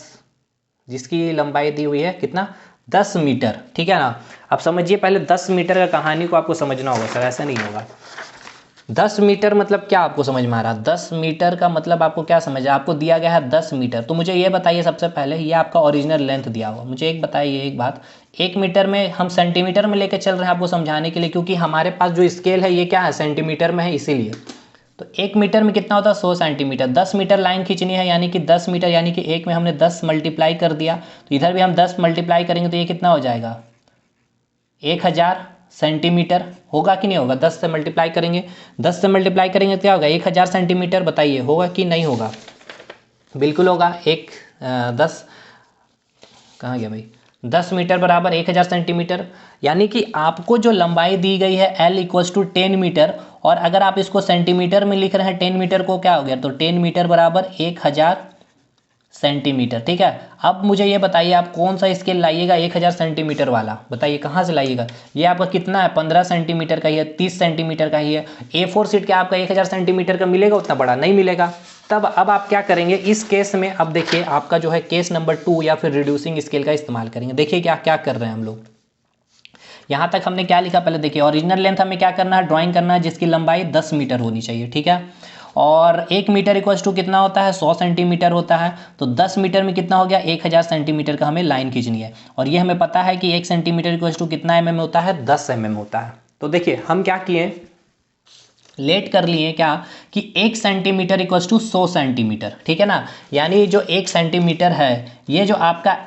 जिसकी लंबाई दी हुई है कितना, 10 मीटर। ठीक है ना, अब समझिए पहले 10 मीटर का कहानी को आपको समझना होगा सर, ऐसा नहीं होगा। 10 मीटर मतलब क्या आपको समझ में आ रहा है, 10 मीटर का मतलब आपको क्या समझ, आपको दिया गया है 10 मीटर। तो मुझे ये बताइए सबसे पहले, ये आपका ओरिजिनल लेंथ दिया हुआ, मुझे एक बताइए एक बात, 1 मीटर में हम सेंटीमीटर में लेकर चल रहे हैं आपको समझाने के लिए, क्योंकि हमारे पास जो स्केल है ये क्या है, सेंटीमीटर में है, इसीलिए। तो 1 मीटर में कितना होता है, 100 सेंटीमीटर। 10 मीटर लाइन खींचनी है, यानी कि 10 मीटर, यानी कि एक में हमने 10 मल्टीप्लाई कर दिया, तो इधर भी हम 10 मल्टीप्लाई करेंगे तो ये कितना हो जाएगा, 1000 सेंटीमीटर होगा कि नहीं होगा। 10 से मल्टीप्लाई करेंगे, 10 से मल्टीप्लाई करेंगे क्या होगा, 1000 सेंटीमीटर। बताइए होगा कि नहीं होगा, बिल्कुल होगा। 10 कहाँ गया भाई, 10 मीटर बराबर 1000 सेंटीमीटर। यानी कि आपको जो लंबाई दी गई है L इक्वल्स टू 10 मीटर, और अगर आप इसको सेंटीमीटर में लिख रहे हैं 10 मीटर को, क्या हो गया, तो 10 मीटर बराबर 1000 सेंटीमीटर। ठीक है, अब मुझे ये बताइए आप कौन सा स्केल लाइएगा 1000 सेंटीमीटर वाला, बताइए कहाँ से लाइएगा। ये आपका कितना है, 15 सेंटीमीटर का ही है, 30 सेंटीमीटर का ही है। A4 शीट क्या आपका 1000 सेंटीमीटर का मिलेगा, उतना बड़ा नहीं मिलेगा। तब अब आप क्या करेंगे इस केस में, अब देखिए आपका जो है केस नंबर 2 या फिर रिड्यूसिंग स्केल का इस्तेमाल करेंगे। देखिए क्या क्या कर रहे हैं हम लोग। यहाँ तक हमने क्या लिखा पहले देखिए, ओरिजिनल लेंथ हमें क्या करना है, ड्राइंग करना है जिसकी लंबाई 10 मीटर होनी चाहिए। ठीक है, और 1 मीटर इक्वल टू कितना होता है, 100 सेंटीमीटर होता है। तो 10 मीटर में कितना हो गया, 1000 सेंटीमीटर का हमें लाइन खींचनी है। और ये हमें पता है कि 1 सेंटीमीटर इक्वल टू कितना mm होता है, 10 mm होता है। तो देखिए हम क्या किए, लेट कर लिए क्या कि 1 सेंटीमीटर इक्वल टू 100 सेंटीमीटर। ठीक है ना, यानी जो 1 सेंटीमीटर है, ये जो आपका,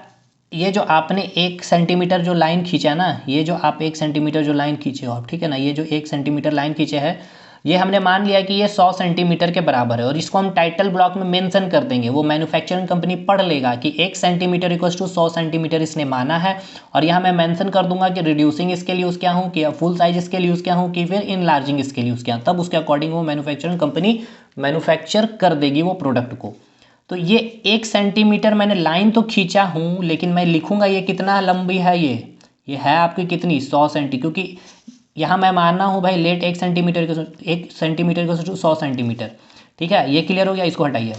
ये जो आपने 1 सेंटीमीटर जो लाइन खींचा ना, ये जो आप 1 सेंटीमीटर जो लाइन खींचे हो आप, ठीक है ना, ये जो 1 सेंटीमीटर लाइन खींचे है, ये हमने मान लिया कि ये 100 सेंटीमीटर के बराबर है। और इसको हम टाइटल ब्लॉक में मेंशन कर देंगे, वो मैन्युफैक्चरिंग कंपनी पढ़ लेगा कि 1 सेंटीमीटर इक्वल टू 100 सेंटीमीटर इसने माना है। और यहाँ मैं मेंशन कर दूंगा कि रिड्यूसिंग स्केल यूज़ क्या हूँ, कि फुल साइज स्केल यूज़ क्या हूँ, कि फिर इनलार्जिंग स्केल यूज़ क्या, तब उसके अकॉर्डिंग वो मैन्युफैक्चरिंग कंपनी मैन्युफैक्चर कर देगी वो प्रोडक्ट को। तो ये 1 सेंटीमीटर मैंने लाइन तो खींचा हूँ, लेकिन मैं लिखूंगा ये कितना लंबी है, ये है आपकी कितनी, 100 सेंटी, क्योंकि यहाँ मैं मानना हूँ भाई लेट 1 सेंटीमीटर को 100 सेंटीमीटर। ठीक है, ये क्लियर हो गया, इसको हटाइए।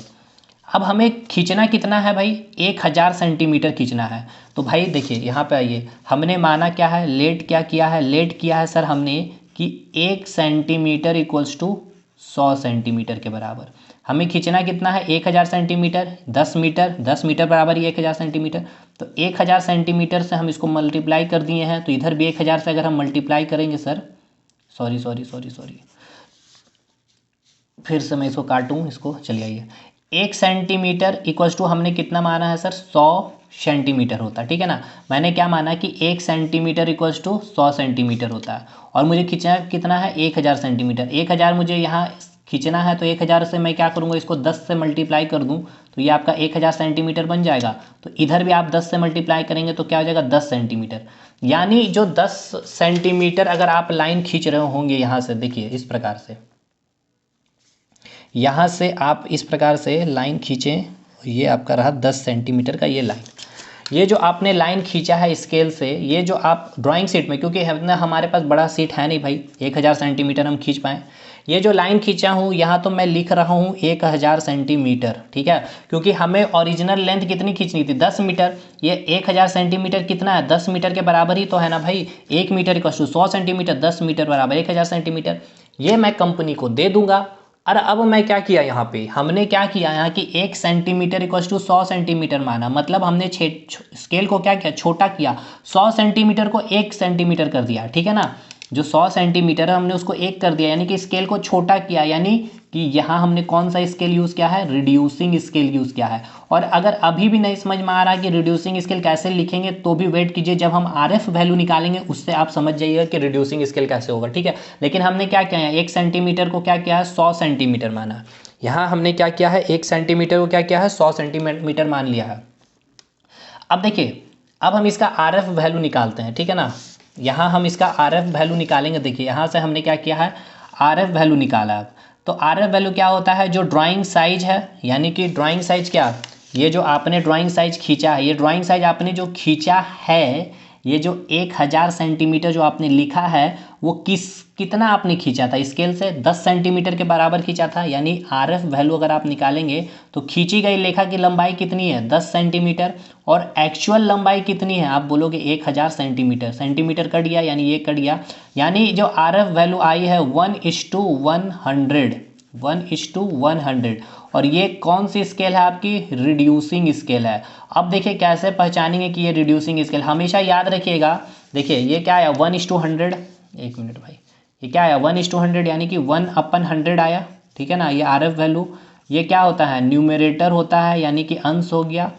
अब हमें खींचना कितना है भाई, 1000 सेंटीमीटर खींचना है। तो भाई देखिए यहाँ पे आइए, हमने माना क्या है, लेट क्या किया है, लेट किया है सर हमने कि 1 सेंटीमीटर इक्वल्स टू 100 सेंटीमीटर के बराबर। हमें खींचना कितना है, 1000 सेंटीमीटर, 10 मीटर, 10 मीटर बराबर ही 1000 सेंटीमीटर। तो 1000 सेंटीमीटर से हम इसको मल्टीप्लाई कर दिए हैं, तो इधर भी 1000 से अगर हम मल्टीप्लाई करेंगे सर, सॉरी, फिर से मैं इसको काटूँ इसको, चलिए आइए, 1 सेंटीमीटर इक्वल्स टू हमने कितना माना है सर, 100 सेंटीमीटर होता है। ठीक है ना, मैंने क्या माना कि 1 सेंटीमीटर इक्वल्स टू 100 सेंटीमीटर होता है। और मुझे खींचना कितना है, 1000 सेंटीमीटर। 1000 मुझे यहाँ खींचना है, तो 1000 से मैं क्या करूँगा, इसको 10 से मल्टीप्लाई कर दूँ, तो ये आपका 1000 सेंटीमीटर बन जाएगा। तो इधर भी आप 10 से मल्टीप्लाई करेंगे तो क्या हो जाएगा, 10 सेंटीमीटर। यानी जो 10 सेंटीमीटर अगर आप लाइन खींच रहे होंगे यहाँ से, देखिए इस प्रकार से, यहाँ से आप इस प्रकार से लाइन खींचें, ये आपका रहा 10 सेंटीमीटर का ये लाइन। ये जो आपने लाइन खींचा है स्केल से, ये जो आप ड्राइंग शीट में, क्योंकि हमारे पास बड़ा शीट है नहीं भाई 1000 सेंटीमीटर हम खींच पाएँ, ये जो लाइन खींचा हूँ यहाँ तो मैं लिख रहा हूँ 1000 सेंटीमीटर। ठीक है, क्योंकि हमें ओरिजिनल लेंथ कितनी खींचनी थी, 10 मीटर। ये 1000 सेंटीमीटर कितना है, 10 मीटर के बराबर ही तो है ना भाई। 1 metre equal to 100 centimetre, 10 metre बराबर 1000 सेंटीमीटर। ये मैं कंपनी को दे दूंगा। और अब मैं क्या किया यहाँ पे, हमने क्या किया यहाँ कि 1 सेंटीमीटर इक्वल टू 100 सेंटीमीटर माना, मतलब हमने स्केल को क्या किया, छोटा किया। 100 सेंटीमीटर को 1 सेंटीमीटर कर दिया। ठीक है ना, जो 100 सेंटीमीटर है हमने उसको 1 कर दिया, यानी कि स्केल को छोटा किया। यानी कि यहाँ हमने कौन सा स्केल यूज़ किया है, रिड्यूसिंग स्केल यूज़ किया है। और अगर अभी भी नहीं समझ में आ रहा कि रिड्यूसिंग स्केल कैसे लिखेंगे, तो भी वेट कीजिए, जब हम RF वैल्यू निकालेंगे उससे आप समझ जाइएगा कि रिड्यूसिंग स्केल कैसे होगा। ठीक है, लेकिन हमने क्या किया है, 1 सेंटीमीटर को क्या किया है, 100 सेंटीमीटर माना। यहाँ हमने क्या किया है, 1 सेंटीमीटर को क्या किया है, 100 सेंटीमीटर मान लिया है। अब देखिए, अब हम इसका RF वैल्यू निकालते हैं। ठीक है ना, यहाँ हम इसका RF वैल्यू निकालेंगे। देखिए यहाँ से हमने क्या किया है, RF वैल्यू निकाला। तो RF वैल्यू क्या होता है, जो ड्राइंग साइज है, यानी कि ड्राइंग साइज क्या, ये जो आपने ड्राइंग साइज खींचा है, ये ड्राइंग साइज आपने जो खींचा है, ये जो 1000 सेंटीमीटर जो आपने लिखा है, वो कितना आपने खींचा था स्केल से, 10 सेंटीमीटर के बराबर खींचा था। यानी RF वैल्यू अगर आप निकालेंगे तो खींची गई लेखा की लंबाई कितनी है, 10 सेंटीमीटर, और एक्चुअल लंबाई कितनी है, आप बोलोगे 1000 सेंटीमीटर। सेंटीमीटर कट गया, यानी ये कट गया, यानी जो RF वैल्यू आई है 1:100, 1:100। और ये कौन सी स्केल है आपकी, रिड्यूसिंग स्केल है। अब देखिए कैसे पहचानेंगे कि ये रिड्यूसिंग स्केल, हमेशा याद रखिएगा। देखिए ये क्या है, 1:100, 1 मिनट भाई, ये क्या है 1:100, यानी कि 1/100 आया। ठीक है ना, ये RF वैल्यू, ये क्या होता है, न्यूमरेटर होता है, यानी कि अंश हो गया।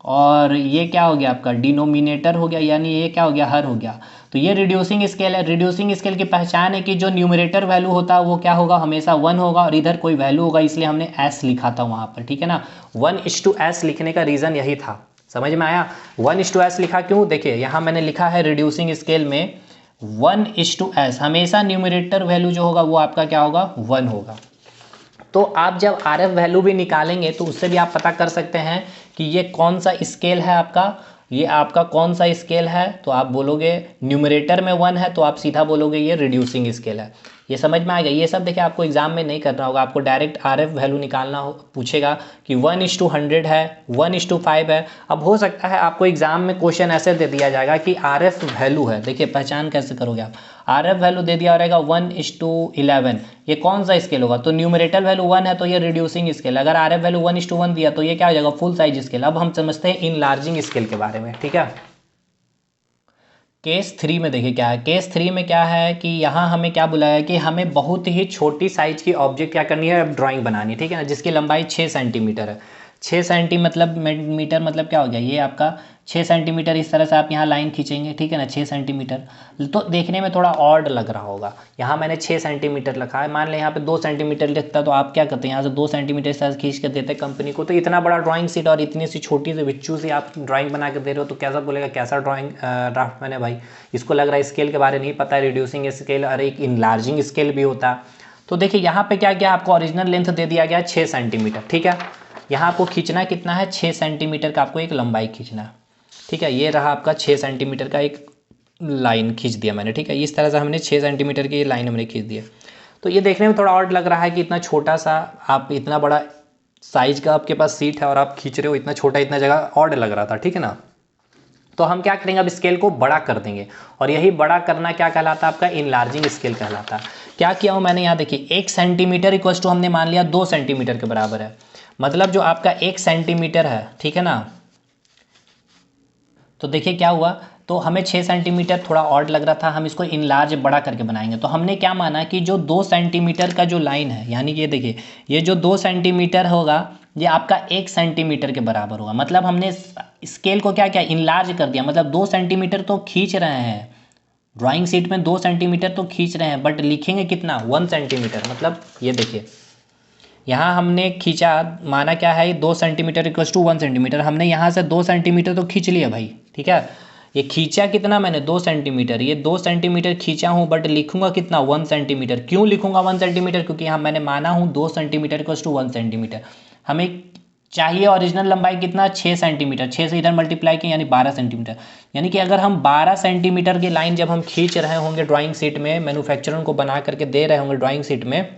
और ये क्या हो गया आपका, डिनोमिनेटर हो गया, यानी ये क्या हो गया, हर हो गया। तो ये रिड्यूसिंग स्केल है। रिड्यूसिंग स्केल की पहचान है कि जो न्यूमरेटर वैल्यू होता है वो क्या होगा, हमेशा 1 होगा, और इधर कोई वैल्यू होगा, इसलिए हमने S लिखा था वहाँ पर। ठीक है ना, 1:S लिखने का रीज़न यही था, समझ में आया। 1:S लिखा क्यों, देखिए यहाँ मैंने लिखा है रिड्यूसिंग स्केल में 1:S, हमेशा न्यूमरेटर वैल्यू जो होगा वो आपका क्या होगा, 1 होगा। तो आप जब आर एफ वैल्यू भी निकालेंगे तो उससे भी आप पता कर सकते हैं कि ये कौन सा स्केल है आपका, ये आपका कौन सा स्केल है। तो आप बोलोगे न्यूमरेटर में 1 है तो आप सीधा बोलोगे ये रिड्यूसिंग स्केल है। ये समझ में आएगा। ये सब देखिए आपको एग्जाम में नहीं करना होगा, आपको डायरेक्ट आर एफ वैल्यू निकालना हो, पूछेगा कि 1:100 है, 1:5 है। अब हो सकता है आपको एग्जाम में क्वेश्चन ऐसे दे दिया जाएगा कि आर एफ वैल्यू है, देखिए पहचान कैसे करोगे आप, आर एफ वैल्यू दे दिया रहेगा 1:11, ये कौन सा स्केल होगा, तो न्यूमरेटर वैल्यू 1 है तो ये रिड्यूसिंग स्केल। अगर आर एफ वैल्यू 1:1 दिया तो ये क्या हो जाएगा, फुल साइज स्केल। अब हम समझते हैं इनलार्जिंग स्केल के बारे में, ठीक है। केस 3 में देखिए क्या है, केस 3 में क्या है कि यहाँ हमें क्या बुलाया है कि हमें बहुत ही छोटी साइज की ऑब्जेक्ट क्या करनी है, ड्राइंग बनानी है, ठीक है ना, जिसकी लंबाई 6 सेंटीमीटर है। 6 सेंटीमीटर मतलब क्या हो गया, ये आपका 6 सेंटीमीटर इस तरह से आप यहाँ लाइन खींचेंगे, ठीक है ना, 6 सेंटीमीटर। तो देखने में थोड़ा ऑड लग रहा होगा, यहाँ मैंने 6 सेंटीमीटर लिखा है, मान लें यहाँ पे 2 सेंटीमीटर लिखता तो आप क्या करते हैं, यहाँ से 2 सेंटीमीटर इस तरह से खींच कर देते कंपनी को। तो इतना बड़ा ड्राइंग शीट और इतनी सी छोटी सी बिच्चू से आप ड्राइंग बना के दे रहे हो तो कैसा बोलेगा, कैसा ड्राइंग ड्राफ्टमैन है भाई, इसको लग रहा है स्केल के बारे नहीं पता है, रिड्यूसिंग स्केल और एक इनलार्जिंग स्केल भी होता है। तो देखिए यहाँ पे क्या क्या आपको ओरिजिनल लेंथ दे दिया गया 6 सेंटीमीटर, ठीक है। यहाँ आपको खींचना कितना है, 6 सेंटीमीटर का आपको एक लंबाई खींचना है, ठीक है। ये रहा आपका 6 सेंटीमीटर का एक लाइन खींच दिया मैंने, ठीक है। इस तरह से हमने 6 सेंटीमीटर की लाइन हमने खींच दिया। तो ये देखने में थोड़ा ऑड लग रहा है कि इतना छोटा सा, आप इतना बड़ा साइज का आपके पास सीट है और आप खींच रहे हो इतना छोटा, इतना जगह ऑड लग रहा था, ठीक है ना। तो हम क्या करेंगे, अब स्केल को बड़ा कर देंगे और यही बड़ा करना क्या कहलाता है, आपका इनलार्जिंग स्केल कहलाता है। क्या किया हूँ मैंने, यहाँ देखिए 1 सेंटीमीटर इक्वल टू हमने मान लिया 2 सेंटीमीटर के बराबर है, मतलब जो आपका 1 सेंटीमीटर है, ठीक है ना। तो देखिए क्या हुआ, तो हमें 6 सेंटीमीटर थोड़ा ऑड लग रहा था, हम इसको इनलार्ज बड़ा करके बनाएंगे। तो हमने क्या माना कि जो 2 सेंटीमीटर का जो लाइन है, यानी कि ये देखिए ये जो 2 सेंटीमीटर होगा ये आपका 1 सेंटीमीटर के बराबर होगा। मतलब हमने स्केल को क्या किया, इनलार्ज कर दिया। मतलब 2 सेंटीमीटर तो खींच रहे हैं ड्राइंग शीट में, 2 सेंटीमीटर तो खींच रहे हैं, बट लिखेंगे कितना, 1 सेंटीमीटर। मतलब ये देखिए यहाँ हमने खींचा, माना क्या है 2 सेंटीमीटर इक्वल टू 1 सेंटीमीटर, हमने यहाँ से 2 सेंटीमीटर तो खींच लिया भाई, ठीक है। ये खींचा कितना मैंने, 2 सेंटीमीटर, ये 2 सेंटीमीटर खींचा हूँ, बट लिखूंगा कितना, 1 सेंटीमीटर। क्यों लिखूंगा 1 सेंटीमीटर, क्योंकि यहाँ मैंने माना हूँ 2 सेंटीमीटर इक्वल टू 1 सेंटीमीटर। हमें चाहिए ओरिजिनल लंबाई कितना, 6 सेंटीमीटर, 6 से इधर मल्टीप्लाई किया यानी 12 सेंटीमीटर। यानी कि अगर हम 12 सेंटीमीटर की लाइन जब हम खींच रहे होंगे ड्राइंग शीट में, मैन्युफैक्चरर को बना करके दे रहे होंगे ड्राइंग शीट में,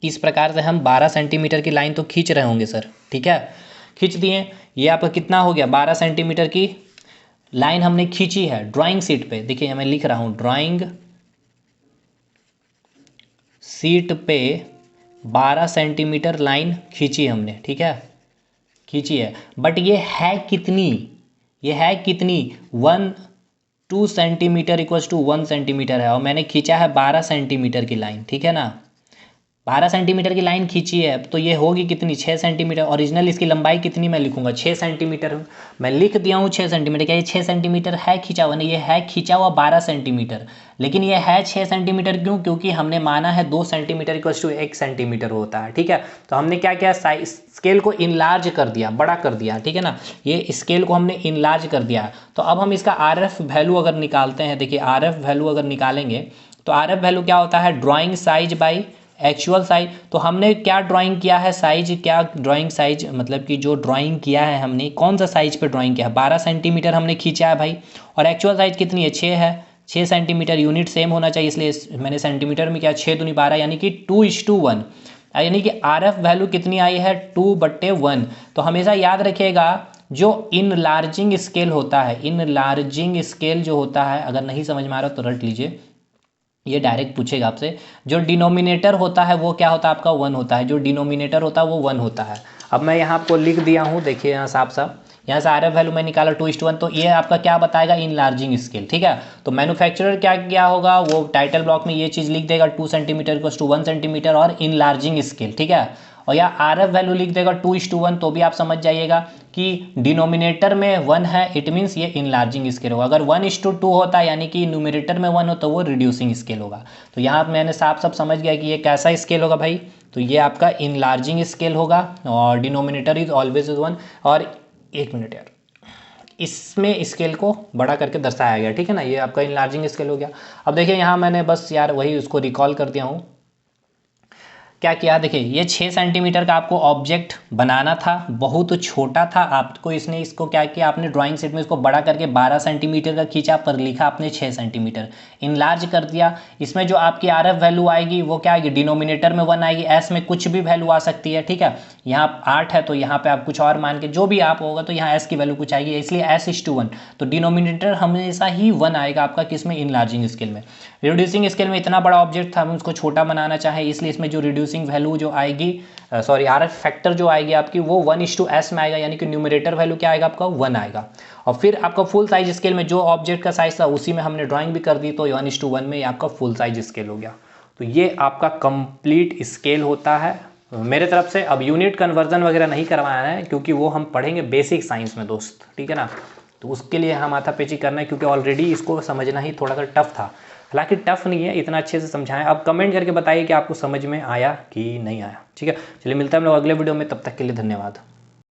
इस प्रकार से हम 12 सेंटीमीटर की लाइन तो खींच रहे होंगे सर, ठीक है। खींच दिए, ये आपका कितना हो गया, 12 सेंटीमीटर की लाइन हमने खींची है ड्राइंग शीट पे। देखिए मैं लिख रहा हूँ ड्राइंग शीट पे 12 सेंटीमीटर लाइन खींची हमने, ठीक है, खींची है। बट ये है कितनी, ये है कितनी, 2 सेंटीमीटर इक्वल टू 1 सेंटीमीटर है, और मैंने खींचा है 12 सेंटीमीटर की लाइन, ठीक है ना। 12 सेंटीमीटर की लाइन खींची है तो ये होगी कितनी, 6 सेंटीमीटर। ओरिजिनल इसकी लंबाई कितनी मैं लिखूंगा, 6 सेंटीमीटर मैं लिख दिया हूँ 6 सेंटीमीटर। क्या ये 6 सेंटीमीटर है खींचा हुआ, नहीं, ये है खींचा हुआ 12 सेंटीमीटर, लेकिन ये है 6 सेंटीमीटर क्यों, क्योंकि हमने माना है 2 सेंटीमीटर इक्वल टू 1 सेंटीमीटर होता है, ठीक है। तो हमने क्या किया, स्केल को इनलार्ज कर दिया, बड़ा कर दिया, ठीक है ना। ये स्केल को हमने इनलार्ज कर दिया। तो अब हम इसका आर एफ वैल्यू अगर निकालते हैं, देखिए आर एफ वैल्यू अगर निकालेंगे तो आर एफ वैल्यू क्या होता है, drawing size by actual size. तो हमने क्या ड्राइंग किया है, साइज, क्या ड्राइंग साइज, मतलब कि जो ड्राइंग किया है हमने कौन सा साइज पे ड्राइंग किया है, 12 सेंटीमीटर हमने खींचा है भाई, और एक्चुअल साइज कितनी है, 6 है, 6 सेंटीमीटर। यूनिट सेम होना चाहिए इसलिए मैंने सेंटीमीटर में किया, 6 दूनी 12 यानी कि 2:1, यानी कि आर एफ वैल्यू कितनी आई है, 2/1। तो हमेशा याद रखिएगा जो इनलार्जिंग स्केल होता है, इनलार्जिंग स्केल जो होता है, अगर नहीं समझ में आ रहा तो रट लीजिए, ये डायरेक्ट पूछेगा आपसे, जो डिनोमिनेटर होता है वो क्या होता है आपका, 1 होता है, जो डिनोमिनेटर होता है वो 1 होता है। अब मैं यहाँ आपको लिख दिया हूँ, देखिए यहाँ साफ साफ, यहाँ से आर एफ वैल्यू मैं निकाला 2:1, तो ये आपका क्या बताएगा, इनलार्जिंग स्केल, ठीक है। तो मैन्युफैक्चरर क्या होगा, वो टाइटल ब्लॉक में ये चीज़ लिख देगा 2 सेंटीमीटर इक्वल टू 1 सेंटीमीटर और इनलार्जिंग स्केल, ठीक है। और या आर एफ वैल्यू लिख देगा 2:1, तो भी आप समझ जाइएगा कि डिनोमिनेटर में 1 है, इट मीन्स ये इनलार्जिंग स्केल होगा। अगर 1:2 होता है यानी कि न्यूमरेटर में 1 हो तो वो रिड्यूसिंग स्केल होगा। तो यहाँ मैंने साफ साफ समझ गया कि ये कैसा स्केल होगा भाई, तो ये आपका इनलार्जिंग स्केल होगा, और डिनोमिनेटर इज ऑलवेज 1। और एक मिनट यार, इसमें स्केल को बड़ा करके दर्शाया गया, ठीक है ना, ये आपका इनलार्जिंग स्केल हो गया। अब देखिए यहाँ मैंने बस यार वही उसको रिकॉल कर दिया हूँ क्या किया, देखिए ये 6 सेंटीमीटर का आपको ऑब्जेक्ट बनाना था, बहुत छोटा था आपको, इसको क्या किया आपने ड्राइंग शीट में इसको बड़ा करके 12 सेंटीमीटर का खींचा, पर लिखा आपने 6 सेंटीमीटर, इनलार्ज कर दिया। इसमें जो आपकी आर एफ वैल्यू आएगी वो क्या आएगी, डिनोमिनेटर में 1 आएगी, एस में कुछ भी वैल्यू आ सकती है, ठीक है। यहाँ 8 है तो यहाँ पे आप कुछ और मान के जो भी आप होगा तो यहाँ एस की वैल्यू कुछ आएगी, इसलिए S/1, तो डिनोमिनेटर हमेशा ही 1 आएगा आपका किसमें, इनलार्जिंग स्केल में। रिड्यूसिंग स्केल में इतना बड़ा ऑब्जेक्ट था, हम उसको छोटा बनाना चाहें, इसलिए इसमें जो रिड्यूसिंग वैल्यू जो आएगी, सॉरी आर एफ फैक्टर जो आएगी आपकी वो 1:S में आएगा, यानी कि न्यूमरेटर वैल्यू क्या आएगा आपका 1 आएगा। और फिर आपका फुल साइज स्केल में जो ऑब्जेक्ट का साइज था उसी में हमने ड्राइंग भी कर दी, तो 1:1 में आपका फुल साइज स्केल हो गया। तो ये आपका कंप्लीट स्केल होता है मेरे तरफ से। अब यूनिट कन्वर्जन वगैरह नहीं करवाना है क्योंकि वो हम पढ़ेंगे बेसिक साइंस में दोस्त, ठीक है ना। तो उसके लिए हम माथापेची करना है क्योंकि ऑलरेडी इसको समझना ही थोड़ा सा टफ था, हालांकि टफ नहीं है, इतना अच्छे से समझाएं। अब कमेंट करके बताइए कि आपको समझ में आया कि नहीं आया, ठीक है। चलिए मिलता है हम लोग अगले वीडियो में, तब तक के लिए धन्यवाद।